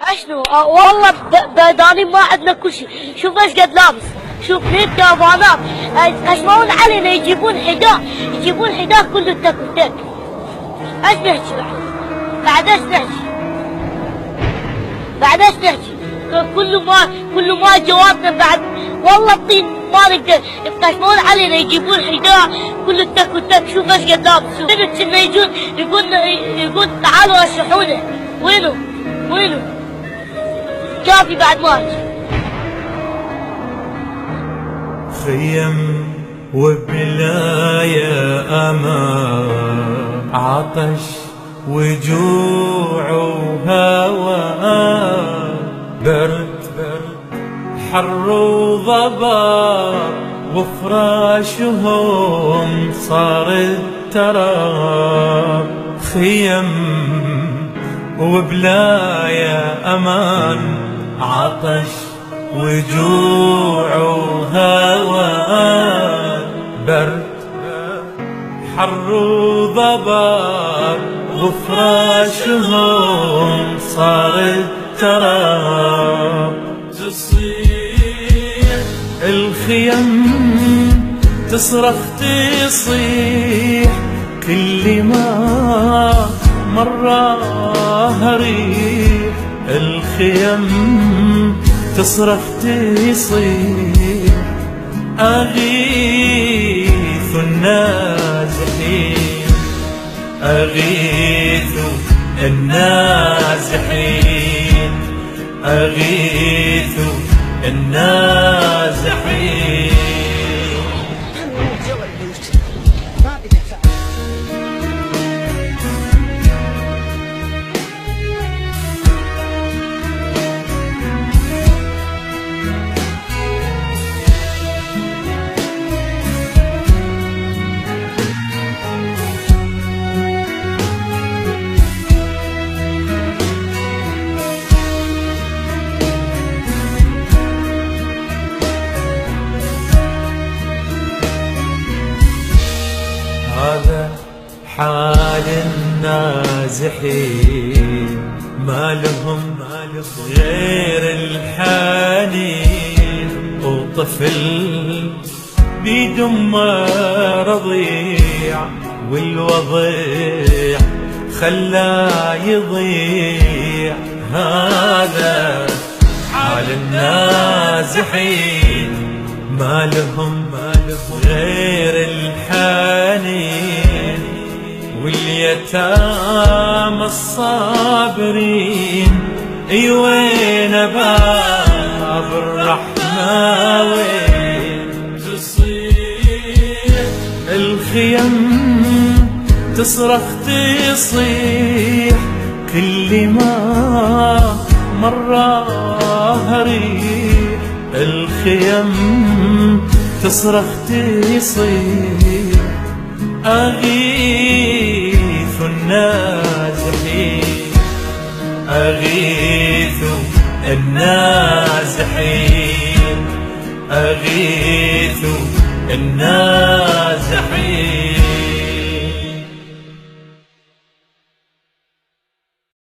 اشنو؟ والله بداني ما عندنا كل شيء. شوف ايش قد لابس، شوف ليه كافانات. يقشمون علينا، يجيبون حذاء كله تك وتك. ايش نحكي بعد ايش نحكي؟ كل ما جواتنا بعد. والله الطين ما نقدر، يقشمون علينا، يجيبون حذاء كله تك وتك. شوف ايش قد لابس. كنا يجون يقول تعالوا رشحونا. وينو كافي بعد ما أجي. خيم وبلايا أمان، عطش وجوع وهوى، برد حر وضباب، وفراشهم صار التراب. خيم وبلايا أمان، عطش وجوع وهوى، برد حر وضباب، وفراشهم صار التراب. تصيح الخيم، تصرخ تصيح، كل ما مرة ريح. الخيم تصرخ تصيح، أغيث النازحين، أغيث النازحين، أغيث النازحين. هذا حال النازحين، ما لهم غير الحنين، وطفل بيدم رضيع، والوضيع خلاه يضيع. هذا حال النازحين، ما لهم غير الحنين، واليتامى الصابرين وين باب الرحمة وين؟ تصيح الخيم، تصرخ تصيح، كل ما مرة ريح. الخيم تصرخ تصيح، أغيث النازحين، أغيث النازحين، أغيث النازحين.